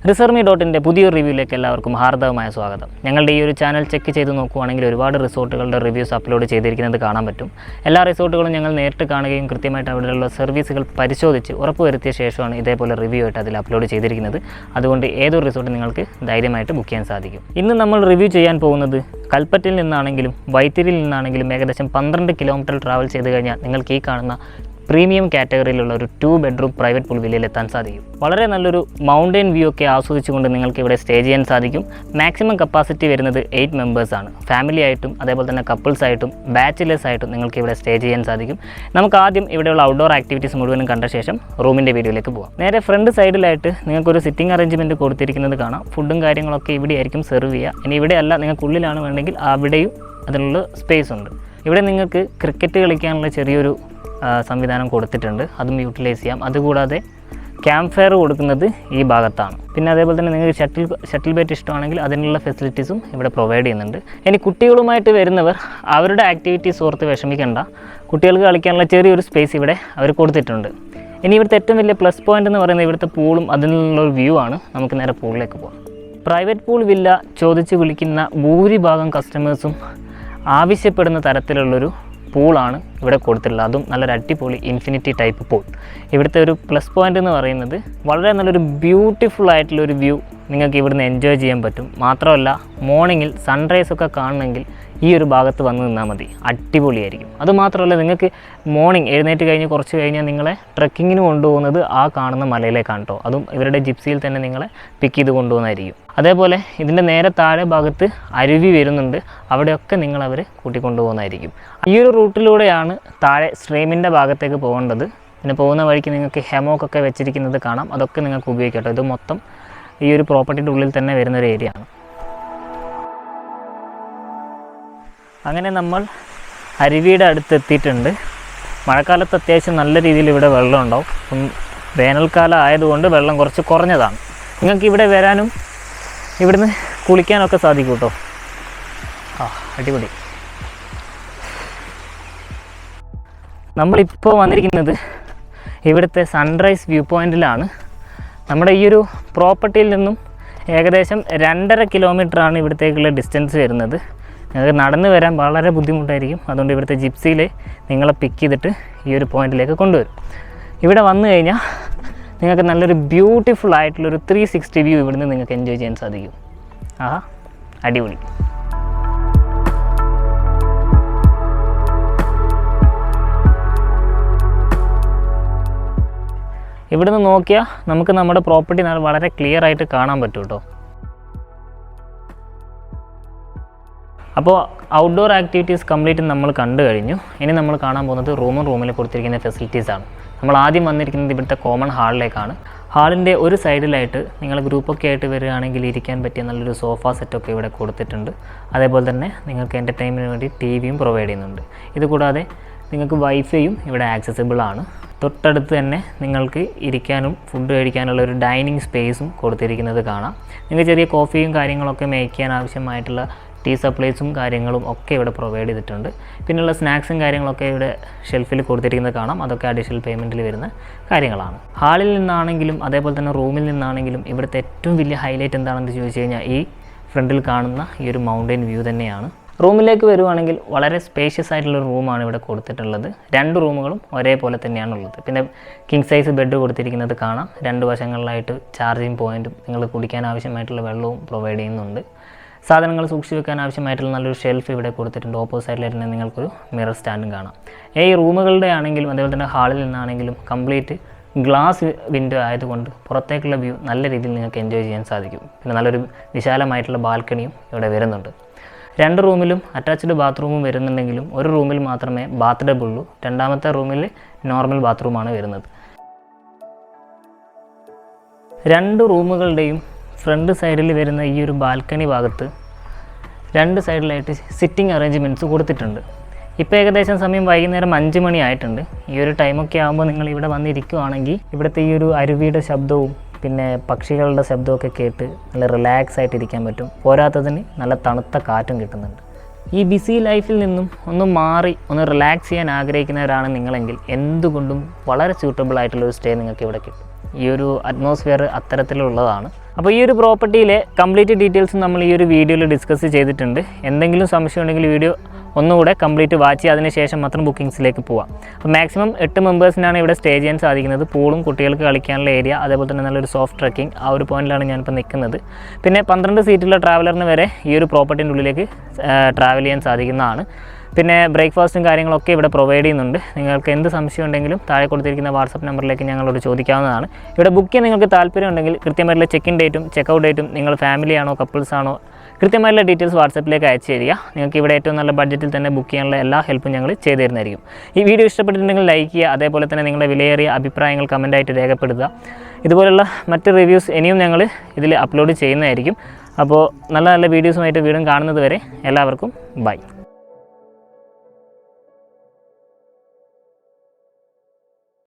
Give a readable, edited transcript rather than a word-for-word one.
റിസർമി.ന്റെ പുതിയൊരു റിവ്യൂയിലേക്ക് എല്ലാവർക്കും ഹാർദവമായ സ്വാഗതം. ഞങ്ങളുടെ ഈ ഒരു ചാനൽ ചെക്ക് ചെയ്ത് നോക്കുകയാണെങ്കിൽ ഒരുപാട് റിസോർട്ടുകളുടെ റിവ്യൂസ് അപ്ലോഡ് ചെയ്തിരിക്കുന്നത് കാണാൻ പറ്റും. എല്ലാ റിസോർട്ടുകളും ഞങ്ങൾ നേരിട്ട് കാണുകയും കൃത്യമായിട്ട് അവിടെയുള്ള സർവീസുകൾ പരിശോധിച്ച് ഉറപ്പുവരുത്തിയ ശേഷമാണ് ഇതേപോലെ റിവ്യൂ ആയിട്ട് അതിൽ അപ്ലോഡ് ചെയ്തിരിക്കുന്നത്. അതുകൊണ്ട് ഏതൊരു റിസോർട്ട് നിങ്ങൾക്ക് ധൈര്യമായിട്ട് ബുക്ക് ചെയ്യാൻ സാധിക്കും. ഇന്ന് നമ്മൾ റിവ്യൂ ചെയ്യാൻ പോകുന്നത് കൽപ്പറ്റയിൽ നിന്നാണെങ്കിലും വൈത്തിരിയിൽ നിന്നാണെങ്കിലും ഏകദേശം 12 കിലോമീറ്റർ ട്രാവൽ ചെയ്ത് കഴിഞ്ഞാൽ നിങ്ങൾക്ക് ഈ കാണുന്ന പ്രീമിയം കാറ്റഗറിയിലുള്ള ഒരു 2 ബെഡ്റൂം പ്രൈവറ്റ് പൂൾ വില്ലയിൽ എത്താൻ സാധിക്കും. വളരെ നല്ലൊരു മൗണ്ടൻ വ്യൂ ഒക്കെ ആസ്വദിച്ചുകൊണ്ട് നിങ്ങൾക്ക് ഇവിടെ സ്റ്റേ ചെയ്യാൻ സാധിക്കും. മാക്സിമം കപ്പാസിറ്റി വരുന്നത് 8 മെമ്പേഴ്സാണ്. ഫാമിലി ആയിട്ടും അതേപോലെ തന്നെ കപ്പിൾസ് ആയിട്ടും ബാച്ചിലേഴ്സ് ആയിട്ടും നിങ്ങൾക്ക് ഇവിടെ സ്റ്റേ ചെയ്യാൻ സാധിക്കും. നമുക്ക് ആദ്യം ഇവിടെയുള്ള ഔട്ട്ഡോർ ആക്ടിവിറ്റീസ് മുഴുവനും കണ്ട ശേഷം റൂമിൻ്റെ വീഡിയോയിലേക്ക് പോകാം. നേരെ ഫ്രണ്ട് സൈഡിലായിട്ട് നിങ്ങൾക്കൊരു സിറ്റിംഗ് അറേഞ്ച്മെൻറ്റ് കൊടുത്തിരിക്കുന്നത് കാണാം. ഫുഡും കാര്യങ്ങളൊക്കെ ഇവിടെ ആയിരിക്കും സെർവ് ചെയ്യുക. ഇനി ഇവിടെ അല്ല, നിങ്ങൾക്കുള്ളിലാണ് വേണമെങ്കിൽ അവിടെയും അതിനുള്ള സ്പേസ് ഉണ്ട്. ഇവിടെ നിങ്ങൾക്ക് ക്രിക്കറ്റ് കളിക്കാനുള്ള ചെറിയൊരു സംവിധാനം കൊടുത്തിട്ടുണ്ട്, അതും യൂട്ടിലൈസ് ചെയ്യാം. അതുകൂടാതെ ക്യാമ്പ് ഫയർ കൊടുക്കുന്നത് ഈ ഭാഗത്താണ്. പിന്നെ അതേപോലെ തന്നെ നിങ്ങൾക്ക് ഷട്ടിൽ ബാറ്റ് ഇഷ്ടമാണെങ്കിൽ അതിനുള്ള ഫെസിലിറ്റീസും ഇവിടെ പ്രൊവൈഡ് ചെയ്യുന്നുണ്ട്. ഇനി കുട്ടികളുമായിട്ട് വരുന്നവർ അവരുടെ ആക്ടിവിറ്റീസ് ഓർത്ത് വിഷമിക്കേണ്ട. കുട്ടികൾക്ക് കളിക്കാനുള്ള ചെറിയൊരു സ്പേസ് ഇവിടെ അവർ കൊടുത്തിട്ടുണ്ട്. ഇനി ഇവിടുത്തെ ഏറ്റവും വലിയ പ്ലസ് പോയിൻ്റ് എന്ന് പറയുന്നത് ഇവിടുത്തെ പൂളും അതിനുള്ളൊരു വ്യൂ ആണ്. നമുക്ക് നേരെ പൂളിലേക്ക് പോകാം. പ്രൈവറ്റ് പൂൾ വില്ല ചോദിച്ച് വിളിക്കുന്ന ഭൂരിഭാഗം കസ്റ്റമേഴ്സും ആവശ്യപ്പെടുന്ന തരത്തിലുള്ളൊരു പൂളാണ് ഇവിടെ കൊടുത്തിട്ടുള്ളത്. അതും നല്ലൊരു അടിപൊളി ഇൻഫിനിറ്റി ടൈപ്പ് പൂൾ. ഇവിടുത്തെ ഒരു പ്ലസ് പോയിൻ്റ് എന്ന് പറയുന്നത് വളരെ നല്ലൊരു ബ്യൂട്ടിഫുൾ ആയിട്ടുള്ളൊരു വ്യൂ നിങ്ങൾക്ക് ഇവിടുന്ന് എൻജോയ് ചെയ്യാൻ പറ്റും. മാത്രമല്ല മോർണിംഗിൽ സൺറൈസൊക്കെ കാണണമെങ്കിൽ ഈ ഒരു ഭാഗത്ത് വന്ന് നിന്നാൽ മതി, അടിപൊളിയായിരിക്കും. അതുമാത്രമല്ല നിങ്ങൾക്ക് മോർണിംഗ് എഴുന്നേറ്റ് കഴിഞ്ഞ് കുറച്ച് കഴിഞ്ഞാൽ നിങ്ങളെ ട്രക്കിങ്ങിന് കൊണ്ടുപോകുന്നത് ആ കാണുന്ന മലയിലേക്കാണ് കേട്ടോ. അതും ഇവരുടെ ജിപ്സിയിൽ തന്നെ നിങ്ങളെ പിക്ക് ചെയ്ത് കൊണ്ടുപോകുന്നതായിരിക്കും. അതേപോലെ ഇതിൻ്റെ നേരെ താഴെ ഭാഗത്ത് അരുവി വരുന്നുണ്ട്, അവിടെയൊക്കെ നിങ്ങളവർ കൂട്ടിക്കൊണ്ടുപോകുന്നതായിരിക്കും. ഈ ഒരു റൂട്ടിലൂടെയാണ് താഴെ സ്ട്രീമിൻ്റെ ഭാഗത്തേക്ക് പോകേണ്ടത്. പിന്നെ പോകുന്ന വഴിക്ക് നിങ്ങൾക്ക് ഹെമോക്കൊക്കെ വെച്ചിരിക്കുന്നത് കാണാം, അതൊക്കെ നിങ്ങൾക്ക് ഉപയോഗിക്കാം കേട്ടോ. ഇത് മൊത്തം ഈ ഒരു പ്രോപ്പർട്ടിയുടെ ഉള്ളിൽ തന്നെ വരുന്നൊരു ഏരിയ ആണ്. അങ്ങനെ നമ്മൾ അരുവിയുടെ അടുത്ത് എത്തിയിട്ടുണ്ട്. മഴക്കാലത്ത് അത്യാവശ്യം നല്ല രീതിയിൽ ഇവിടെ വെള്ളം ഉണ്ടാവും. വേനൽക്കാലം ആയതുകൊണ്ട് വെള്ളം കുറച്ച് കുറഞ്ഞതാണ്. നിങ്ങൾക്ക് ഇവിടെ വരാനും ഇവിടുന്ന് കുളിക്കാനൊക്കെ സാധിക്കും കേട്ടോ. അടിപൊളി. നമ്മളിപ്പോൾ വന്നിരിക്കുന്നത് ഇവിടുത്തെ സൺറൈസ് വ്യൂ പോയിൻറ്റിലാണ്. നമ്മുടെ ഈ ഒരു പ്രോപ്പർട്ടിയിൽ നിന്നും ഏകദേശം 2.5 കിലോമീറ്ററാണ് ഇവിടത്തേക്കുള്ള ഡിസ്റ്റൻസ് വരുന്നത്. നിങ്ങൾക്ക് നടന്നു വരാൻ വളരെ ബുദ്ധിമുട്ടായിരിക്കും. അതുകൊണ്ട് ഇവിടുത്തെ ജിപ്സിയിൽ നിങ്ങളെ പിക്ക് ചെയ്തിട്ട് ഈ ഒരു പോയിന്റിലേക്ക് കൊണ്ടുവരും. ഇവിടെ വന്നു കഴിഞ്ഞാൽ നിങ്ങൾക്ക് നല്ലൊരു ബ്യൂട്ടിഫുൾ ആയിട്ടുള്ളൊരു 360 വ്യൂ ഇവിടുന്ന് നിങ്ങൾക്ക് എൻജോയ് ചെയ്യാൻ സാധിക്കും. അടിപൊളി. ഇവിടുന്ന് നോക്കിയാൽ നമുക്ക് നമ്മുടെ പ്രോപ്പർട്ടി വളരെ ക്ലിയർ ആയിട്ട് കാണാൻ പറ്റും കേട്ടോ. അപ്പോൾ ഔട്ട്ഡോർ ആക്ടിവിറ്റീസ് കംപ്ലീറ്റ് നമ്മൾ കണ്ടു കഴിഞ്ഞു. ഇനി നമ്മൾ കാണാൻ പോകുന്നത് റൂമിൽ കൊടുത്തിരിക്കുന്ന ഫെസിലിറ്റീസാണ്. നമ്മൾ ആദ്യം വന്നിരിക്കുന്നത് ഇവിടുത്തെ കോമൺ ഹാളിലേക്കാണ്. ഹാളിൻ്റെ ഒരു സൈഡിലായിട്ട് നിങ്ങൾ ഗ്രൂപ്പൊക്കെ ആയിട്ട് വരികയാണെങ്കിൽ ഇരിക്കാൻ പറ്റിയ നല്ലൊരു സോഫ സെറ്റൊക്കെ ഇവിടെ കൊടുത്തിട്ടുണ്ട്. അതേപോലെ തന്നെ നിങ്ങൾക്ക് എൻ്റർടൈൻമെൻറ്റിന് വേണ്ടി TV പ്രൊവൈഡ് ചെയ്യുന്നുണ്ട്. ഇതുകൂടാതെ നിങ്ങൾക്ക് വൈഫൈയും ഇവിടെ ആക്സസിബിൾ ആണ്. തൊട്ടടുത്ത് തന്നെ നിങ്ങൾക്ക് ഇരിക്കാനും ഫുഡ് കഴിക്കാനുള്ള ഒരു ഡൈനിങ് സ്പേസും കൊടുത്തിരിക്കുന്നത് കാണാം. നിങ്ങൾക്ക് ചെറിയ കോഫിയും കാര്യങ്ങളൊക്കെ മേക്ക് ചെയ്യാൻ ആവശ്യമായിട്ടുള്ള ടീ സപ്ലൈസും കാര്യങ്ങളും ഒക്കെ ഇവിടെ പ്രൊവൈഡ് ചെയ്തിട്ടുണ്ട്. പിന്നെയുള്ള സ്നാക്സും കാര്യങ്ങളൊക്കെ ഇവിടെ ഷെൽഫിൽ കൊടുത്തിരിക്കുന്നത് കാണാം. അതൊക്കെ അഡീഷണൽ പേയ്മെൻറ്റിൽ വരുന്ന കാര്യങ്ങളാണ്. ഹാളിൽ നിന്നാണെങ്കിലും അതേപോലെ തന്നെ റൂമിൽ നിന്നാണെങ്കിലും ഇവിടുത്തെ ഏറ്റവും വലിയ ഹൈലൈറ്റ് എന്താണെന്ന് ചോദിച്ചു കഴിഞ്ഞാൽ ഈ ഫ്രണ്ടിൽ കാണുന്ന ഈ ഒരു മൗണ്ടൻ വ്യൂ തന്നെയാണ്. റൂമിലേക്ക് വരുവാണെങ്കിൽ വളരെ സ്പേഷ്യസ് ആയിട്ടുള്ളൊരു റൂമാണ് ഇവിടെ കൊടുത്തിട്ടുള്ളത്. 2 റൂമുകളും ഒരേപോലെ തന്നെയാണുള്ളത്. പിന്നെ കിങ് സൈസ് ബെഡ് കൊടുത്തിരിക്കുന്നത് കാണാം. 2 വശങ്ങളിലായിട്ട് ചാർജിങ് പോയിൻറ്റും നിങ്ങൾ കുടിക്കാൻ ആവശ്യമായിട്ടുള്ള വെള്ളവും പ്രൊവൈഡ് ചെയ്യുന്നുണ്ട്. സാധനങ്ങൾ സൂക്ഷിച്ച് വെക്കാൻ ആവശ്യമായിട്ടുള്ള നല്ലൊരു ഷെൽഫ് ഇവിടെ കൊടുത്തിട്ടുണ്ട്. ഓപ്പോസിറ്റിലായിട്ട് തന്നെ നിങ്ങൾക്കൊരു മിറർ സ്റ്റാൻഡും കാണാം. ഈ റൂമുകളുടെ ആണെങ്കിലും അതേപോലെ തന്നെ ഹാളിൽ നിന്നാണെങ്കിലും കംപ്ലീറ്റ് ഗ്ലാസ് വിൻഡോ ആയതുകൊണ്ട് പുറത്തേക്കുള്ള വ്യൂ നല്ല രീതിയിൽ നിങ്ങൾക്ക് എൻജോയ് ചെയ്യാൻ സാധിക്കും. പിന്നെ നല്ലൊരു വിശാലമായിട്ടുള്ള ബാൽക്കണിയും ഇവിടെ വരുന്നുണ്ട്. 2 റൂമിലും അറ്റാച്ച്ഡ് ബാത്റൂമും വരുന്നുണ്ടെങ്കിലും ഒരു റൂമിൽ മാത്രമേ ബാത്ത് ടബ് ഉള്ളൂ. 2ാമത്തെ റൂമിൽ നോർമൽ ബാത്റൂമാണ് വരുന്നത്. 2 റൂമുകളുടെയും ഫ്രണ്ട് സൈഡിൽ വരുന്ന ഈ ഒരു ബാൽക്കണി ഭാഗത്ത് 2 സൈഡിലായിട്ട് സിറ്റിംഗ് അറേഞ്ച്മെൻറ്റ്സ് കൊടുത്തിട്ടുണ്ട്. ഇപ്പോൾ ഏകദേശം സമയം വൈകുന്നേരം 5 മണി ആയിട്ടുണ്ട്. ഈ ഒരു ടൈമൊക്കെ ആകുമ്പോൾ നിങ്ങൾ ഇവിടെ വന്നിരിക്കുകയാണെങ്കിൽ ഇവിടുത്തെ ഈ ഒരു അരുവിയുടെ ശബ്ദവും പിന്നെ പക്ഷികളുടെ ശബ്ദമൊക്കെ കേട്ട് നല്ല റിലാക്സ് ആയിട്ടിരിക്കാൻ പറ്റും. പോരാത്തതിന് നല്ല തണുത്ത കാറ്റും കിട്ടുന്നുണ്ട്. ഈ ബിസി ലൈഫിൽ നിന്നും ഒന്ന് മാറി ഒന്ന് റിലാക്സ് ചെയ്യാൻ ആഗ്രഹിക്കുന്നവരാണ് നിങ്ങളെങ്കിൽ എന്തുകൊണ്ടും വളരെ സ്യൂട്ടബിൾ ആയിട്ടുള്ളൊരു സ്റ്റേ നിങ്ങൾക്ക് ഇവിടെ കിട്ടും. ഈ ഒരു അറ്റ്മോസ്ഫിയർ അത്തരത്തിലുള്ളതാണ്. അപ്പോൾ ഈ ഒരു പ്രോപ്പർട്ടിയിലെ കംപ്ലീറ്റ് ഡീറ്റെയിൽസ് നമ്മൾ ഈ ഒരു വീഡിയോയിൽ ഡിസ്കസ് ചെയ്തിട്ടുണ്ട്. എന്തെങ്കിലും സംശയം ഉണ്ടെങ്കിൽ വീഡിയോ ഒന്നുകൂടെ കംപ്ലീറ്റ് വാച്ച് ചെയ്ത് അതിന് ശേഷം മാത്രം ബുക്കിംഗ്സിലേക്ക് പോവാം. അപ്പോൾ മാക്സിമം 8 മെമ്പേഴ്സിനാണ് ഇവിടെ സ്റ്റേ ചെയ്യാൻ സാധിക്കുന്നത്. പൂളും കുട്ടികൾക്ക് കളിക്കാനുള്ള ഏരിയ, അതേപോലെ തന്നെ നല്ലൊരു സോഫ്റ്റ് ട്രക്കിംഗ്, ആ ഒരു പോയിന്റിലാണ് ഞാനിപ്പോൾ നിൽക്കുന്നത്. പിന്നെ 12 സീറ്റുള്ള ട്രാവലറിന് വരെ ഈ ഒരു പ്രോപ്പർട്ടിൻ്റെ ഉള്ളിലേക്ക് ട്രാവൽ ചെയ്യാൻ സാധിക്കുന്നതാണ്. പിന്നെ ബ്രേക്ക്ഫാസ്റ്റും കാര്യങ്ങളൊക്കെ ഇവിടെ പ്രൊവൈഡ് ചെയ്യുന്നുണ്ട്. നിങ്ങൾക്ക് എന്ത് സംശയം ഉണ്ടെങ്കിലും താഴെ കൊടുത്തിരിക്കുന്ന വാട്സപ്പ് നമ്പറിലേക്ക് ഞങ്ങളോട് ചോദിക്കാവുന്നതാണ്. ഇവിടെ ബുക്ക് ചെയ്യാൻ നിങ്ങൾക്ക് താല്പര്യം ഉണ്ടെങ്കിൽ കൃത്യമായിട്ടുള്ള ചെക്ക് ഇൻ ഡേറ്റും ചെക്കൗട്ട് ഡേറ്റും, നിങ്ങൾ ഫാമിലി ആണോ കപ്പിൾസ് ആണോ, കൃത്യമായിട്ടുള്ള ഡീറ്റെയിൽസ് വാട്സപ്പിലേക്ക് അയച്ചു തരിക. നിങ്ങൾക്ക് ഇവിടെ ഏറ്റവും നല്ല ബഡ്ജറ്റിൽ തന്നെ ബുക്ക് ചെയ്യാനുള്ള എല്ലാ ഹെൽപ്പും ഞങ്ങൾ ചെയ്തു തരുന്നതായിരിക്കും. ഈ വീഡിയോ ഇഷ്ടപ്പെട്ടിട്ടുണ്ടെങ്കിൽ ലൈക്ക് ചെയ്യുക, അതേപോലെ തന്നെ നിങ്ങളുടെ വിലയേറിയ അഭിപ്രായങ്ങൾ കമൻറ്റായിട്ട് രേഖപ്പെടുത്തുക. ഇതുപോലുള്ള മറ്റ് റിവ്യൂസ് ഇനിയും ഞങ്ങൾ ഇതിൽ അപ്ലോഡ് ചെയ്യുന്നതായിരിക്കും. അപ്പോൾ നല്ല നല്ല വീഡിയോസുമായിട്ട് വീണ്ടും കാണുന്നത് വരെ എല്ലാവർക്കും ബൈ.